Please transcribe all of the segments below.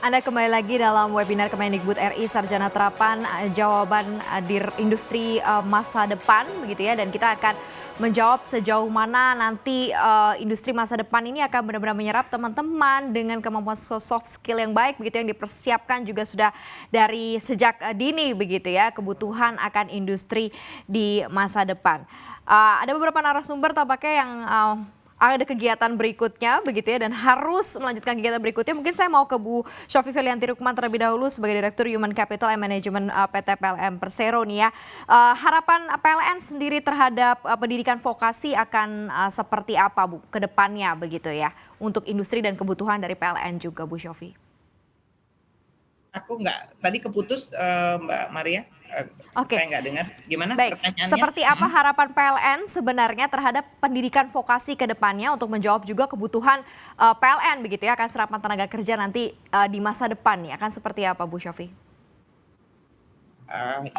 Anda kembali lagi dalam webinar Kemendikbud RI Sarjana Terapan Jawaban Industri Masa Depan begitu ya, dan kita akan menjawab sejauh mana nanti industri masa depan ini akan benar-benar menyerap teman-teman dengan kemampuan soft skill yang baik begitu, yang dipersiapkan juga sudah dari sejak dini begitu ya, kebutuhan akan industri di masa depan. Ada beberapa narasumber tampaknya yang ada kegiatan berikutnya begitu ya, dan harus melanjutkan kegiatan berikutnya. Mungkin saya mau ke Bu Syofi Felianti Rukman terlebih dahulu sebagai Direktur Human Capital and Management PT PLN Persero nih ya. Harapan PLN sendiri terhadap pendidikan vokasi akan seperti apa Bu ke depannya begitu ya, untuk industri dan kebutuhan dari PLN juga Bu Syofi? Aku nggak, tadi keputus Mbak Maria, Oke. saya nggak dengar. Gimana Baik, pertanyaannya? seperti apa harapan PLN sebenarnya terhadap pendidikan vokasi ke depannya untuk menjawab juga kebutuhan PLN begitu ya, akan serapan tenaga kerja nanti di masa depan nih, akan seperti apa Bu Syofi?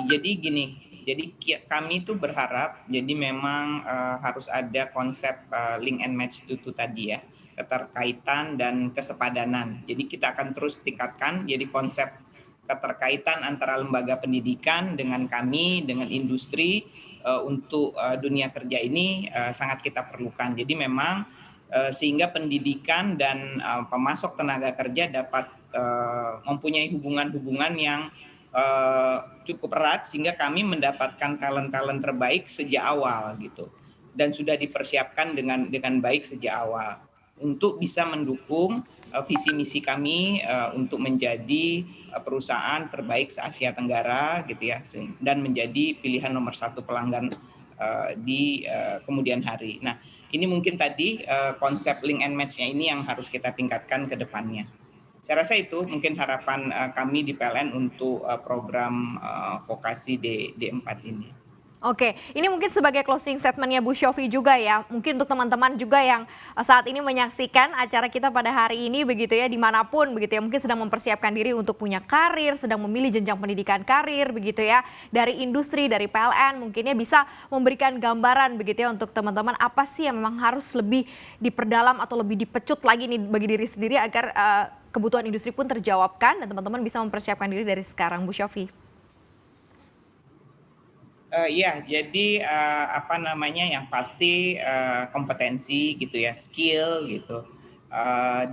Jadi gini, jadi kami tuh berharap, jadi memang harus ada konsep link and match itu tadi ya, keterkaitan dan kesepadanan. Jadi kita akan terus tingkatkan, jadi konsep keterkaitan antara lembaga pendidikan dengan kami, dengan industri untuk dunia kerja ini sangat kita perlukan. Jadi memang sehingga pendidikan dan pemasok tenaga kerja dapat mempunyai hubungan-hubungan yang cukup erat, sehingga kami mendapatkan talent-talent terbaik sejak awal gitu, dan sudah dipersiapkan dengan baik sejak awal untuk bisa mendukung visi misi kami untuk menjadi perusahaan terbaik se-Asia Tenggara gitu ya, dan menjadi pilihan nomor 1 pelanggan di kemudian hari. Nah, ini mungkin tadi konsep link and match-nya ini yang harus kita tingkatkan ke depannya. Saya rasa itu mungkin harapan kami di PLN untuk program vokasi D4 ini. Oke, ini mungkin sebagai closing statement-nya Bu Syofi juga ya, mungkin untuk teman-teman juga yang saat ini menyaksikan acara kita pada hari ini begitu ya, dimanapun begitu ya, mungkin sedang mempersiapkan diri untuk punya karir, sedang memilih jenjang pendidikan karir begitu ya, dari industri, dari PLN, mungkinnya bisa memberikan gambaran begitu ya untuk teman-teman apa sih yang memang harus lebih diperdalam atau lebih dipecut lagi nih bagi diri sendiri agar kebutuhan industri pun terjawabkan dan teman-teman bisa mempersiapkan diri dari sekarang, Bu Syofi. Ya, jadi apa namanya, yang pasti kompetensi gitu ya, skill gitu.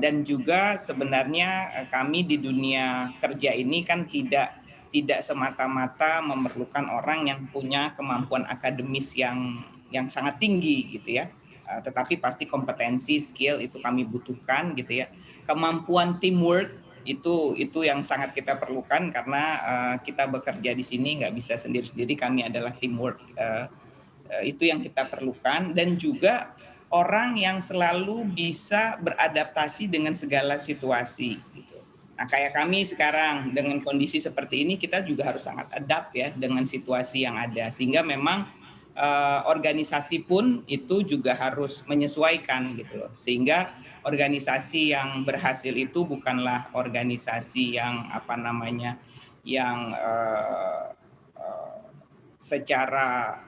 Dan juga sebenarnya kami di dunia kerja ini kan tidak semata-mata memerlukan orang yang punya kemampuan akademis yang sangat tinggi gitu ya. Tetapi pasti kompetensi, skill itu kami butuhkan gitu ya. Kemampuan teamwork itu yang sangat kita perlukan, karena kita bekerja di sini nggak bisa sendiri-sendiri, kami adalah teamwork. Itu yang kita perlukan, dan juga orang yang selalu bisa beradaptasi dengan segala situasi gitu. Nah, kayak kami sekarang dengan kondisi seperti ini, kita juga harus sangat adapt ya dengan situasi yang ada, sehingga memang organisasi pun itu juga harus menyesuaikan gitu loh, sehingga organisasi yang berhasil itu bukanlah organisasi yang apa namanya, yang secara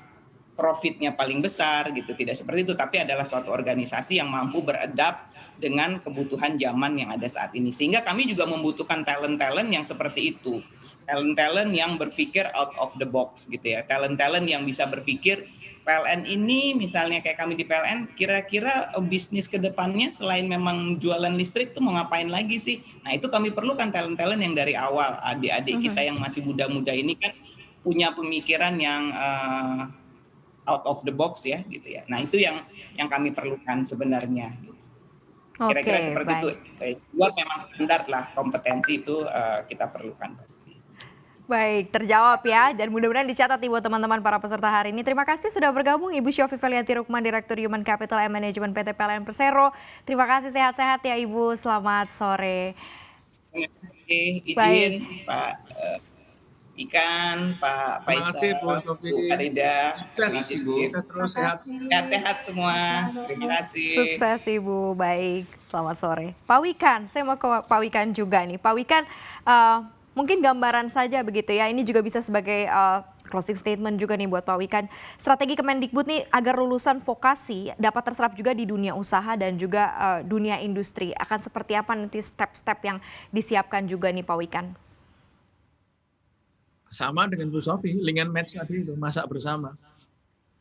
profitnya paling besar gitu, tidak seperti itu, tapi adalah suatu organisasi yang mampu beradap dengan kebutuhan zaman yang ada saat ini, sehingga kami juga membutuhkan talent-talent yang seperti itu, talent-talent yang berpikir out of the box gitu ya, talent-talent yang bisa berpikir PLN ini, misalnya kayak kami di PLN, kira-kira bisnis ke depannya selain memang jualan listrik tuh mau ngapain lagi sih? Nah, itu kami perlukan talent-talent yang dari awal. Adik-adik kita yang masih muda-muda ini kan punya pemikiran yang out of the box ya gitu ya. Nah, itu yang kami perlukan sebenarnya. Kira-kira Oke, seperti itu. baik. Buat memang standar lah kompetensi itu kita perlukan pasti. Baik, terjawab ya, dan mudah-mudahan dicatat nih buat teman-teman para peserta hari ini. Terima kasih sudah bergabung Ibu Syofi Felianti Rukman, Direktur Human Capital and Management PT PLN Persero. Terima kasih, sehat-sehat ya Ibu, selamat sore. Terima kasih, izin Baik. Pak Ikan, Pak Terima kasih Faisal, Bu Syofi. Bu Farida, Sukses Ibu, terus sehat. sehat semua. Terima kasih. Sukses Ibu, baik. Selamat sore. Pak Wikan, saya mau ke Pak Wikan juga nih. Pak Wikan, mungkin gambaran saja begitu ya, ini juga bisa sebagai closing statement juga nih buat Pak Wikan. Strategi Kemendikbud nih agar lulusan vokasi dapat terserap juga di dunia usaha dan juga dunia industri. Akan seperti apa nanti step-step yang disiapkan juga nih Pak Wikan? Sama dengan Bu Sofi, link and match tadi itu, masak bersama.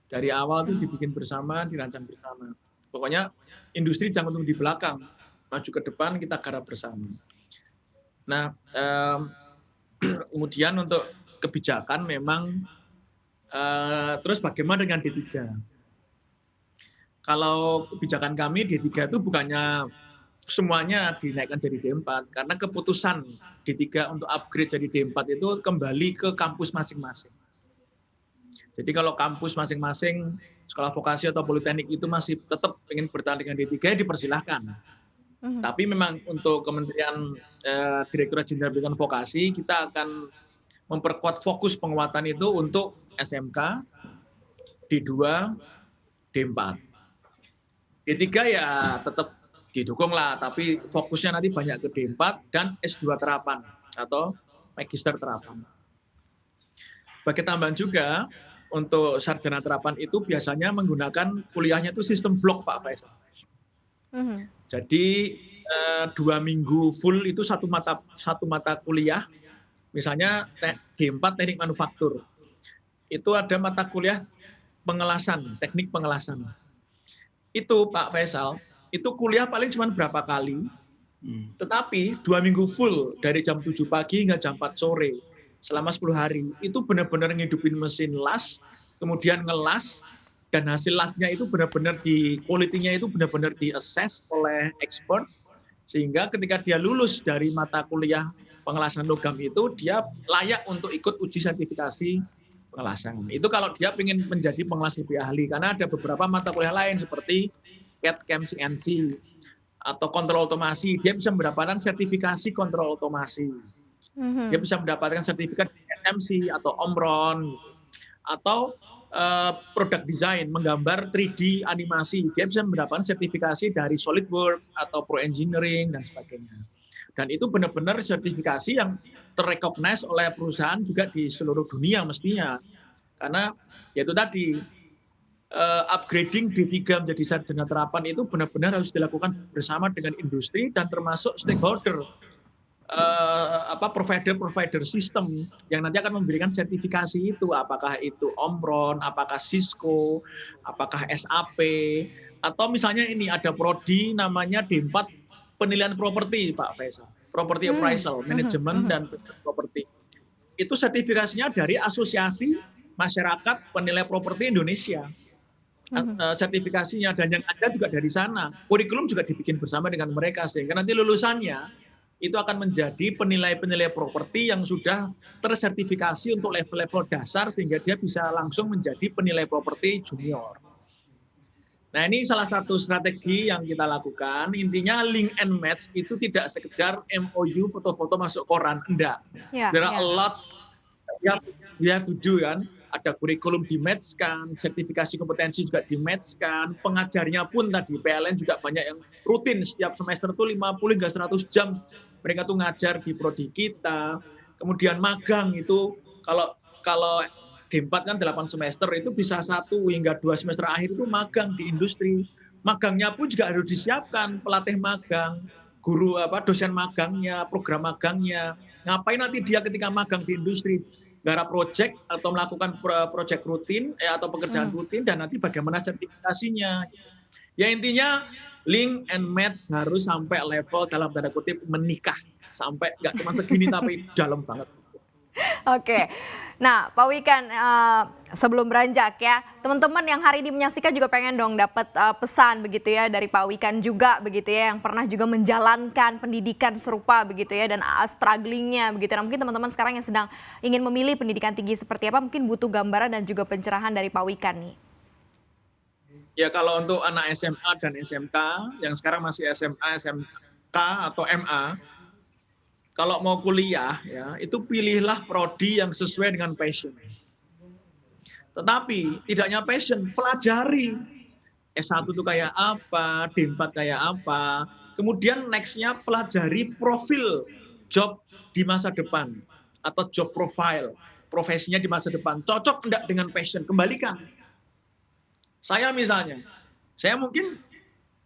Dari awal tuh dibikin bersama, dirancang bersama. Pokoknya industri jangan tunggu di belakang, maju ke depan kita garap bersama. Nah, kemudian untuk kebijakan memang, terus bagaimana dengan D3? Kalau kebijakan kami D3 itu bukannya semuanya dinaikkan jadi D4, karena keputusan D3 untuk upgrade jadi D4 itu kembali ke kampus masing-masing. Jadi kalau kampus masing-masing, sekolah vokasi atau politeknik itu masih tetap ingin bertahan dengan D3, dipersilahkan. Tapi memang untuk Kementerian Direktorat Jenderal Pendidikan Vokasi, kita akan memperkuat fokus penguatan itu untuk SMK, D2, D4. D3 ya tetap didukung lah, tapi fokusnya nanti banyak ke D4 dan S2 terapan atau magister terapan. Bagi tambahan juga, untuk sarjana terapan itu biasanya menggunakan kuliahnya itu sistem blok Pak Faisal. Jadi 2 minggu full itu satu mata kuliah, misalnya D4 teknik manufaktur. Itu ada mata kuliah pengelasan, teknik pengelasan. Itu Pak Faisal, itu kuliah paling cuma berapa kali, tetapi 2 minggu full dari jam 7 pagi hingga jam 4 sore. Selama 10 hari, itu benar-benar ngidupin mesin las, kemudian ngelas, dan hasil lasnya itu benar-benar quality-nya itu benar-benar di-assess oleh expert, sehingga ketika dia lulus dari mata kuliah pengelasan logam itu, dia layak untuk ikut uji sertifikasi pengelasan. Itu kalau dia ingin menjadi pengelas lebih ahli, karena ada beberapa mata kuliah lain seperti CAD/CAM CNC, atau kontrol otomasi, dia bisa mendapatkan sertifikasi kontrol otomasi. Dia bisa mendapatkan sertifikat NMC atau Omron, atau product design, menggambar 3D animasi. Dia bisa mendapatkan sertifikasi dari SolidWorks atau Pro Engineering dan sebagainya. Dan itu benar-benar sertifikasi yang terrecognize oleh perusahaan juga di seluruh dunia mestinya. Karena yaitu tadi, upgrading D3 menjadi sarjana terapan itu benar-benar harus dilakukan bersama dengan industri dan termasuk stakeholder, provider sistem yang nanti akan memberikan sertifikasi itu, apakah itu Omron, apakah Cisco, apakah SAP, atau misalnya ini ada prodi namanya D4 penilaian properti Pak Faisal, property appraisal, manajemen dan properti. Itu sertifikasinya dari Asosiasi Masyarakat Penilai Properti Indonesia. Sertifikasinya, dan yang ada juga dari sana. Kurikulum juga dibikin bersama dengan mereka, sehingga nanti lulusannya itu akan menjadi penilai-penilai properti yang sudah tersertifikasi untuk level-level dasar, sehingga dia bisa langsung menjadi penilai properti junior. Nah, ini salah satu strategi yang kita lakukan. Intinya link and match itu tidak sekedar MOU foto-foto masuk koran, enggak. There are a lot we have to do, kan. Ada kurikulum di-match-kan, sertifikasi kompetensi juga di-match-kan, pengajarnya pun tadi PLN juga banyak yang rutin, setiap semester itu 50 hingga 100 jam mereka tuh ngajar di prodi kita. Kemudian magang itu, kalau D4 kan 8 semester, itu bisa 1 hingga 2 semester akhir itu magang di industri. Magangnya pun juga harus disiapkan, pelatih magang, guru dosen magangnya, program magangnya. Ngapain nanti dia ketika magang di industri? Garap project atau melakukan project rutin atau pekerjaan rutin, dan nanti bagaimana sertifikasinya. Ya intinya link and match harus sampai level dalam tanda kutip menikah, sampai nggak cuma segini tapi dalam banget. Oke, nah Pak Wikan, sebelum beranjak ya, teman-teman yang hari ini menyaksikan juga pengen dong dapat pesan begitu ya dari Pak Wikan juga begitu ya, yang pernah juga menjalankan pendidikan serupa begitu ya, dan strugglingnya begitu. Nah, mungkin teman-teman sekarang yang sedang ingin memilih pendidikan tinggi seperti apa, mungkin butuh gambaran dan juga pencerahan dari Pak Wikan nih. Ya kalau untuk anak SMA dan SMK yang sekarang masih SMA, SMK atau MA, kalau mau kuliah ya itu pilihlah prodi yang sesuai dengan passion. Tetapi tidak hanya passion, pelajari S1 itu kayak apa, D4 kayak apa. Kemudian next-nya pelajari profil job di masa depan atau job profile. profesinya di masa depan. Cocok enggak dengan passion? Kembalikan. Saya misalnya, saya mungkin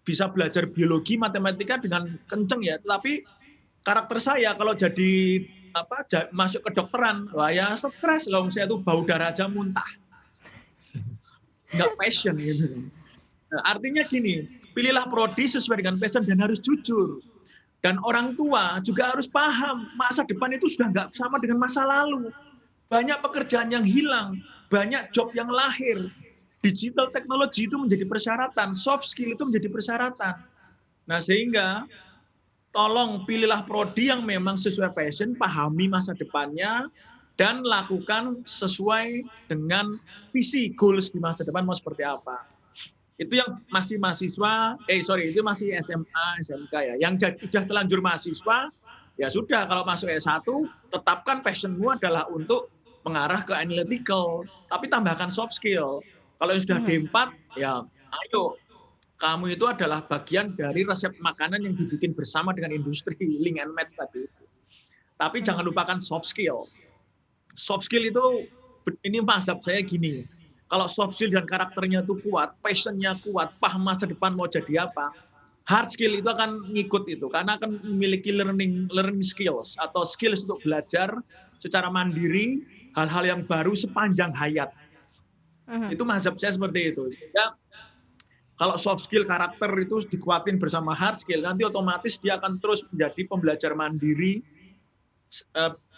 bisa belajar biologi, matematika dengan kenceng ya, tetapi karakter saya kalau jadi masuk ke dokteran, wah ya stres loh, saya tuh bau darah aja muntah. Nggak passion gitu. Nah, artinya gini, pilihlah prodi sesuai dengan passion dan harus jujur. Dan orang tua juga harus paham, masa depan itu sudah nggak sama dengan masa lalu. Banyak pekerjaan yang hilang, banyak job yang lahir. Digital technology itu menjadi persyaratan, soft skill itu menjadi persyaratan. Nah sehingga tolong pilihlah prodi yang memang sesuai passion, pahami masa depannya, dan lakukan sesuai dengan visi, goals di masa depan mau seperti apa. Itu yang masih mahasiswa, itu masih SMA, SMK ya. Yang sudah telanjur mahasiswa, ya sudah kalau masuk S1, tetapkan passionmu adalah untuk mengarah ke analytical, tapi tambahkan soft skill. Kalau yang sudah D4, ya ayo, kamu itu adalah bagian dari resep makanan yang dibikin bersama dengan industri, link and match tadi itu. Tapi jangan lupakan soft skill. Soft skill itu, ini mazhab saya gini, kalau soft skill dan karakternya itu kuat, passionnya kuat, paham masa depan mau jadi apa, hard skill itu akan ngikut itu, karena akan memiliki learning skills, atau skills untuk belajar secara mandiri, hal-hal yang baru sepanjang hayat. Itu mazhab saya seperti itu. Sehingga kalau soft skill karakter itu dikuatin bersama hard skill, nanti otomatis dia akan terus menjadi pembelajar mandiri,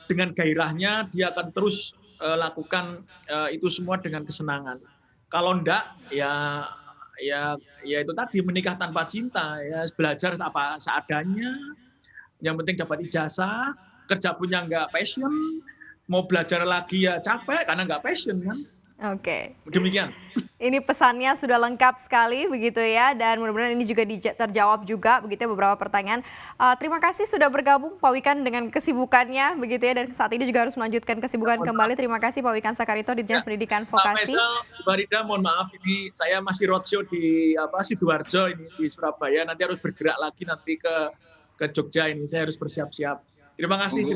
dengan gairahnya dia akan terus lakukan itu semua dengan kesenangan. Kalau enggak, ya itu tadi, menikah tanpa cinta, ya belajar apa seadanya, yang penting dapat ijazah, kerja punya enggak passion, mau belajar lagi ya capek karena enggak passion kan. Oke. Demikian. Ini pesannya sudah lengkap sekali begitu ya, dan mudah-mudahan ini juga terjawab juga begitu ya beberapa pertanyaan. Terima kasih sudah bergabung Pak Wikan dengan kesibukannya begitu ya, dan saat ini juga harus melanjutkan kesibukan kembali. Terima kasih Pak Wikan Sakarito, Dirjen Pendidikan Vokasi. Mbak Rida, mohon maaf ini saya masih roadshow di Sidoarjo ini di Surabaya, nanti harus bergerak lagi nanti ke Jogja ini, saya harus bersiap-siap. Terima kasih.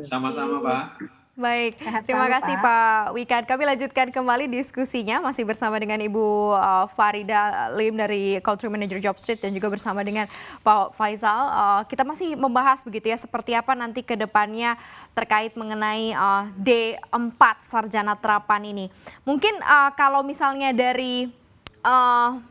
Sama-sama Pak. Baik, terima kasih Pak Wikan. Kami lanjutkan kembali diskusinya masih bersama dengan Ibu Farida Lim dari Country Manager JobStreet dan juga bersama dengan Pak Faisal. Kita masih membahas begitu ya seperti apa nanti ke depannya terkait mengenai D4 Sarjana Terapan ini. Mungkin kalau misalnya dari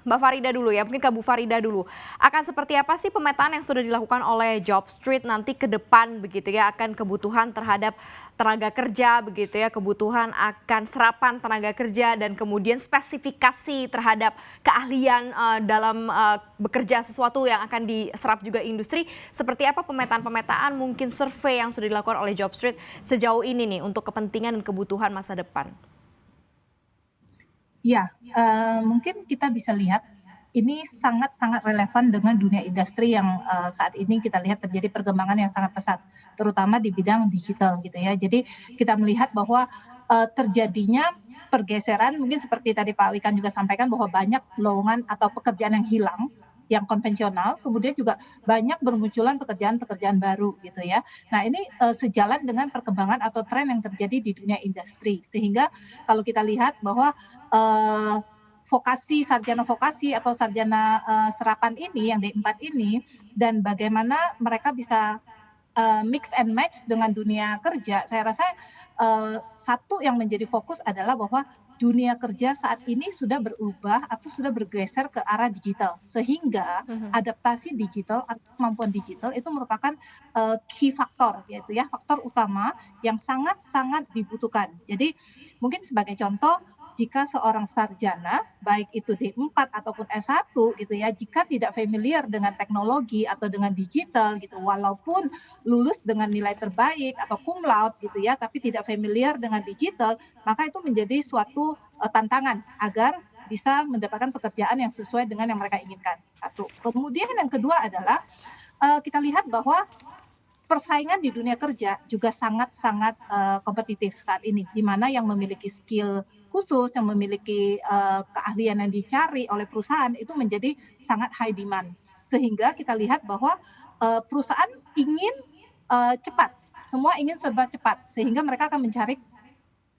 Mbak Farida dulu ya, mungkin ke Bu Farida dulu. Akan seperti apa sih pemetaan yang sudah dilakukan oleh JobStreet nanti ke depan begitu ya, akan kebutuhan terhadap tenaga kerja begitu ya, kebutuhan akan serapan tenaga kerja dan kemudian spesifikasi terhadap keahlian dalam bekerja sesuatu yang akan diserap juga industri. Seperti apa pemetaan-pemetaan, mungkin survei yang sudah dilakukan oleh JobStreet sejauh ini nih untuk kepentingan dan kebutuhan masa depan? Ya, mungkin kita bisa lihat ini sangat-sangat relevan dengan dunia industri yang saat ini kita lihat terjadi perkembangan yang sangat pesat, terutama di bidang digital gitu ya. Jadi kita melihat bahwa terjadinya pergeseran, mungkin seperti tadi Pak Wikan juga sampaikan bahwa banyak lowongan atau pekerjaan yang hilang, yang konvensional, kemudian juga banyak bermunculan pekerjaan-pekerjaan baru gitu ya. Nah ini sejalan dengan perkembangan atau tren yang terjadi di dunia industri, sehingga kalau kita lihat bahwa vokasi, sarjana vokasi atau sarjana serapan ini yang D4 ini, dan bagaimana mereka bisa mix and match dengan dunia kerja, saya rasa satu yang menjadi fokus adalah bahwa dunia kerja saat ini sudah berubah atau sudah bergeser ke arah digital, sehingga adaptasi digital atau kemampuan digital itu merupakan key faktor, yaitu ya faktor utama yang sangat-sangat dibutuhkan. Jadi mungkin sebagai contoh, jika seorang sarjana, baik itu D4 ataupun S1 gitu ya, jika tidak familiar dengan teknologi atau dengan digital gitu, walaupun lulus dengan nilai terbaik atau cum laude gitu ya, tapi tidak familiar dengan digital, maka itu menjadi suatu tantangan agar bisa mendapatkan pekerjaan yang sesuai dengan yang mereka inginkan. Satu. Kemudian yang kedua adalah kita lihat bahwa persaingan di dunia kerja juga sangat-sangat kompetitif saat ini, di mana yang memiliki skill khusus, yang memiliki keahlian yang dicari oleh perusahaan itu menjadi sangat high demand. Sehingga kita lihat bahwa perusahaan ingin cepat, semua ingin serba cepat, sehingga mereka akan mencari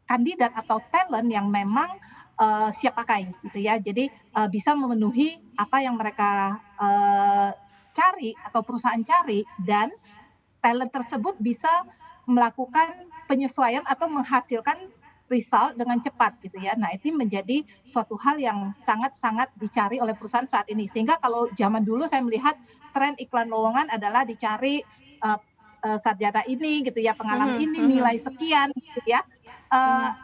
kandidat atau talent yang memang siap pakai gitu ya. Jadi bisa memenuhi apa yang mereka cari atau perusahaan cari, dan talent tersebut bisa melakukan penyesuaian atau menghasilkan result dengan cepat gitu ya. Nah, ini menjadi suatu hal yang sangat-sangat dicari oleh perusahaan saat ini. Sehingga kalau zaman dulu saya melihat tren iklan lowongan adalah dicari sarjana ini gitu ya, pengalaman ini, nilai sekian gitu ya.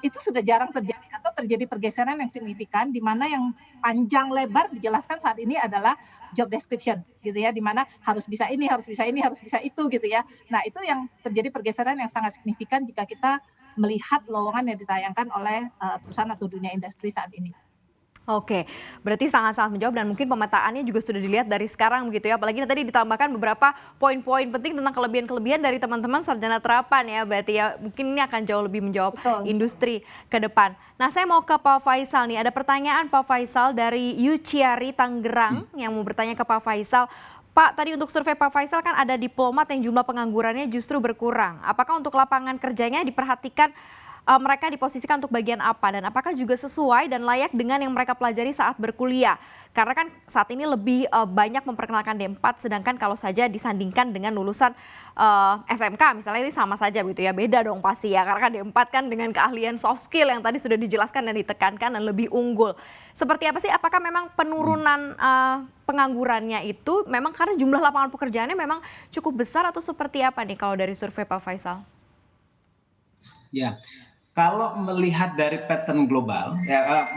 Itu sudah jarang terjadi atau terjadi pergeseran yang signifikan, di mana yang panjang lebar dijelaskan saat ini adalah job description gitu ya, di mana harus bisa ini, harus bisa ini, harus bisa itu gitu ya. Nah, itu yang terjadi pergeseran yang sangat signifikan jika kita melihat lowongan yang ditayangkan oleh perusahaan atau dunia industri saat ini. Oke, berarti sangat-sangat menjawab dan mungkin pemetaannya juga sudah dilihat dari sekarang begitu ya. Apalagi tadi ditambahkan beberapa poin-poin penting tentang kelebihan-kelebihan dari teman-teman sarjana terapan ya. Berarti ya mungkin ini akan jauh lebih menjawab industri ke depan. Nah, saya mau ke Pak Faisal nih. Ada pertanyaan Pak Faisal dari Yuciari Tangerang yang mau bertanya ke Pak Faisal. Pak, tadi untuk survei Pak Faisal kan ada diplomat yang jumlah penganggurannya justru berkurang. Apakah untuk lapangan kerjanya diperhatikan mereka diposisikan untuk bagian apa, dan apakah juga sesuai dan layak dengan yang mereka pelajari saat berkuliah? Karena kan saat ini lebih banyak memperkenalkan D4, sedangkan kalau saja disandingkan dengan lulusan SMK misalnya, ini sama saja gitu ya, beda dong pasti ya, karena kan D4 kan dengan keahlian soft skill yang tadi sudah dijelaskan dan ditekankan dan lebih unggul. Seperti apa sih, apakah memang penurunan penganggurannya itu memang karena jumlah lapangan pekerjaannya memang cukup besar, atau seperti apa nih kalau dari survei Pak Faisal? Ya, kalau melihat dari pattern global,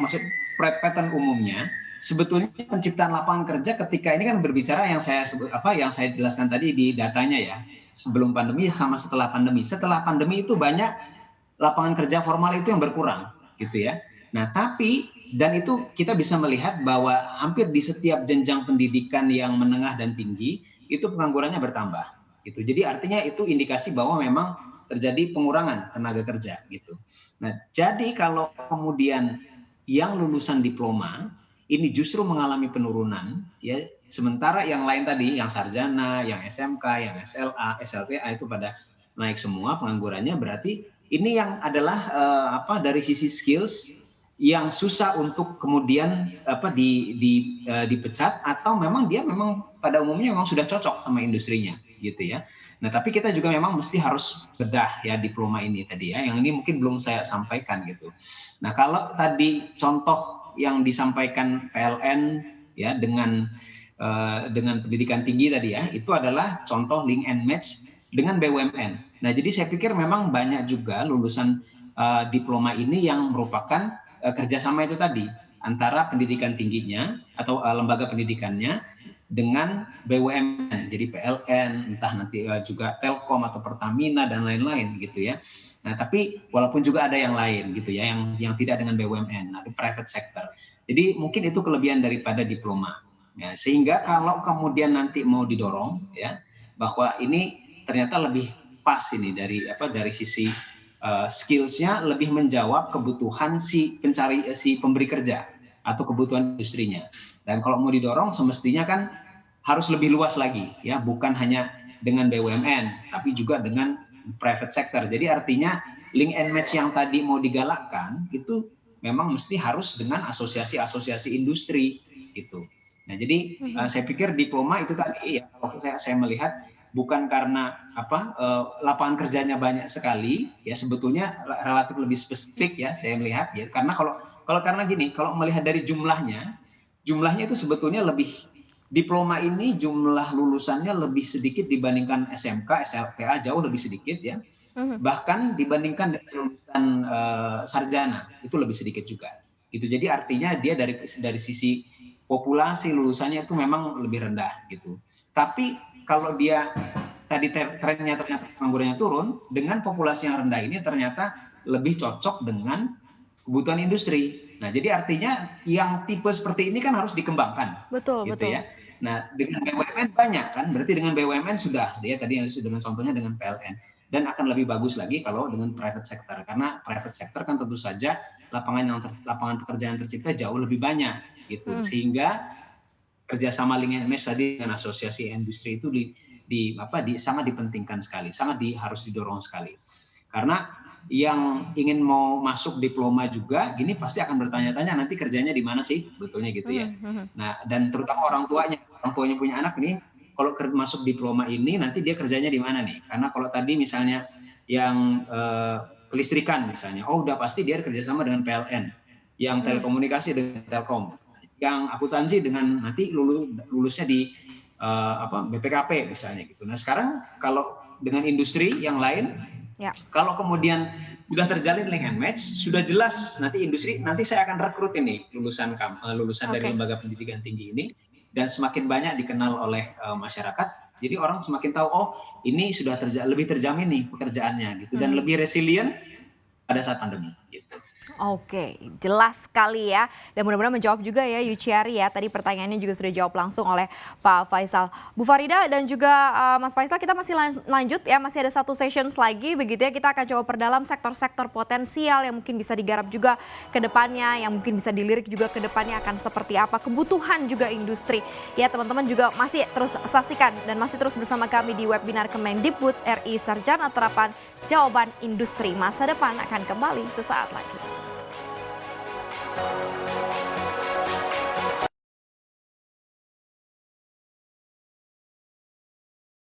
maksud pattern umumnya, sebetulnya penciptaan lapangan kerja ketika ini kan berbicara yang saya sebut yang saya jelaskan tadi di datanya ya, sebelum pandemi sama setelah pandemi. Setelah pandemi itu banyak lapangan kerja formal itu yang berkurang, gitu ya. Nah, tapi dan itu kita bisa melihat bahwa hampir di setiap jenjang pendidikan yang menengah dan tinggi itu penganggurannya bertambah, gitu. Jadi artinya itu indikasi bahwa memang terjadi pengurangan tenaga kerja gitu. Nah, jadi kalau kemudian yang lulusan diploma ini justru mengalami penurunan ya, sementara yang lain tadi yang sarjana, yang SMK, yang SLA, SLTA itu pada naik semua penganggurannya, berarti ini yang adalah dari sisi skills yang susah untuk kemudian dipecat, atau memang dia memang pada umumnya memang sudah cocok sama industrinya gitu ya. Nah, tapi kita juga memang mesti harus bedah ya diploma ini tadi ya, yang ini mungkin belum saya sampaikan gitu. Nah, kalau tadi contoh yang disampaikan PLN ya dengan pendidikan tinggi tadi ya, itu adalah contoh link and match dengan BUMN. Nah, jadi saya pikir memang banyak juga lulusan diploma ini yang merupakan kerjasama itu tadi antara pendidikan tingginya atau lembaga pendidikannya dengan BUMN, jadi PLN, entah nanti juga Telkom atau Pertamina dan lain-lain gitu ya. Nah, tapi walaupun juga ada yang lain gitu ya, yang tidak dengan BUMN, atau private sector. Jadi mungkin itu kelebihan daripada diploma. Ya, sehingga kalau kemudian nanti mau didorong ya, bahwa ini ternyata lebih pas ini dari sisi skills-nya lebih menjawab kebutuhan si pemberi kerja atau kebutuhan industrinya. Dan kalau mau didorong semestinya kan harus lebih luas lagi ya, bukan hanya dengan BUMN tapi juga dengan private sector. Jadi artinya link and match yang tadi mau digalakkan itu memang mesti harus dengan asosiasi-asosiasi industri gitu. Nah, jadi saya pikir diploma itu tadi ya, kalau saya melihat bukan karena lapangan kerjanya banyak sekali ya, sebetulnya relatif lebih spesifik ya saya melihat ya, karena karena gini, kalau melihat dari jumlahnya itu sebetulnya lebih, diploma ini jumlah lulusannya lebih sedikit dibandingkan SMK, SLTA jauh lebih sedikit ya. Bahkan dibandingkan dengan lulusan sarjana itu lebih sedikit juga. Gitu. Jadi artinya dia dari sisi populasi lulusannya itu memang lebih rendah gitu. Tapi kalau dia tadi trennya ternyata penganggurannya turun, dengan populasi yang rendah ini ternyata lebih cocok dengan kebutuhan industri. Nah, jadi artinya yang tipe seperti ini kan harus dikembangkan. Betul, gitu betul. Ya. Nah, dengan BUMN banyak kan, berarti dengan BUMN sudah, dia tadi dengan contohnya dengan PLN. Dan akan lebih bagus lagi kalau dengan private sector, karena private sector kan tentu saja lapangan pekerjaan tercipta jauh lebih banyak gitu. Sehingga kerjasama link and match tadi dengan asosiasi industri itu sangat dipentingkan sekali, harus didorong sekali. Karena yang ingin mau masuk diploma juga, gini pasti akan bertanya-tanya nanti kerjanya di mana sih, betulnya gitu ya. Nah, dan terutama orang tuanya punya anak nih, kalau masuk diploma ini nanti dia kerjanya di mana nih? Karena kalau tadi misalnya yang kelistrikan misalnya, oh udah pasti dia kerjasama dengan PLN, yang telekomunikasi dengan Telkom, yang akuntansi dengan nanti lulusnya di BPKP misalnya gitu. Nah sekarang kalau dengan industri yang lain, kalau kemudian sudah terjalin link and match, sudah jelas nanti industri, nanti saya akan rekrut ini lulusan dari lembaga pendidikan tinggi ini, dan semakin banyak dikenal oleh masyarakat, jadi orang semakin tahu, oh ini sudah lebih terjamin nih pekerjaannya gitu, dan lebih resilient pada saat pandemi gitu. Oke, jelas sekali ya. Dan mudah-mudahan menjawab juga ya Yuchiari ya. Tadi pertanyaannya juga sudah dijawab langsung oleh Pak Faisal. Bu Farida dan juga Mas Faisal, kita masih lanjut ya. Masih ada satu sessions lagi begitu ya. Kita akan coba perdalam sektor-sektor potensial yang mungkin bisa digarap juga ke depannya, yang mungkin bisa dilirik juga ke depannya akan seperti apa. Kebutuhan juga industri. Ya teman-teman juga masih terus saksikan dan masih terus bersama kami di webinar Kemendikbud RI Sarjana Terapan Jawaban Industri Masa Depan akan kembali sesaat lagi.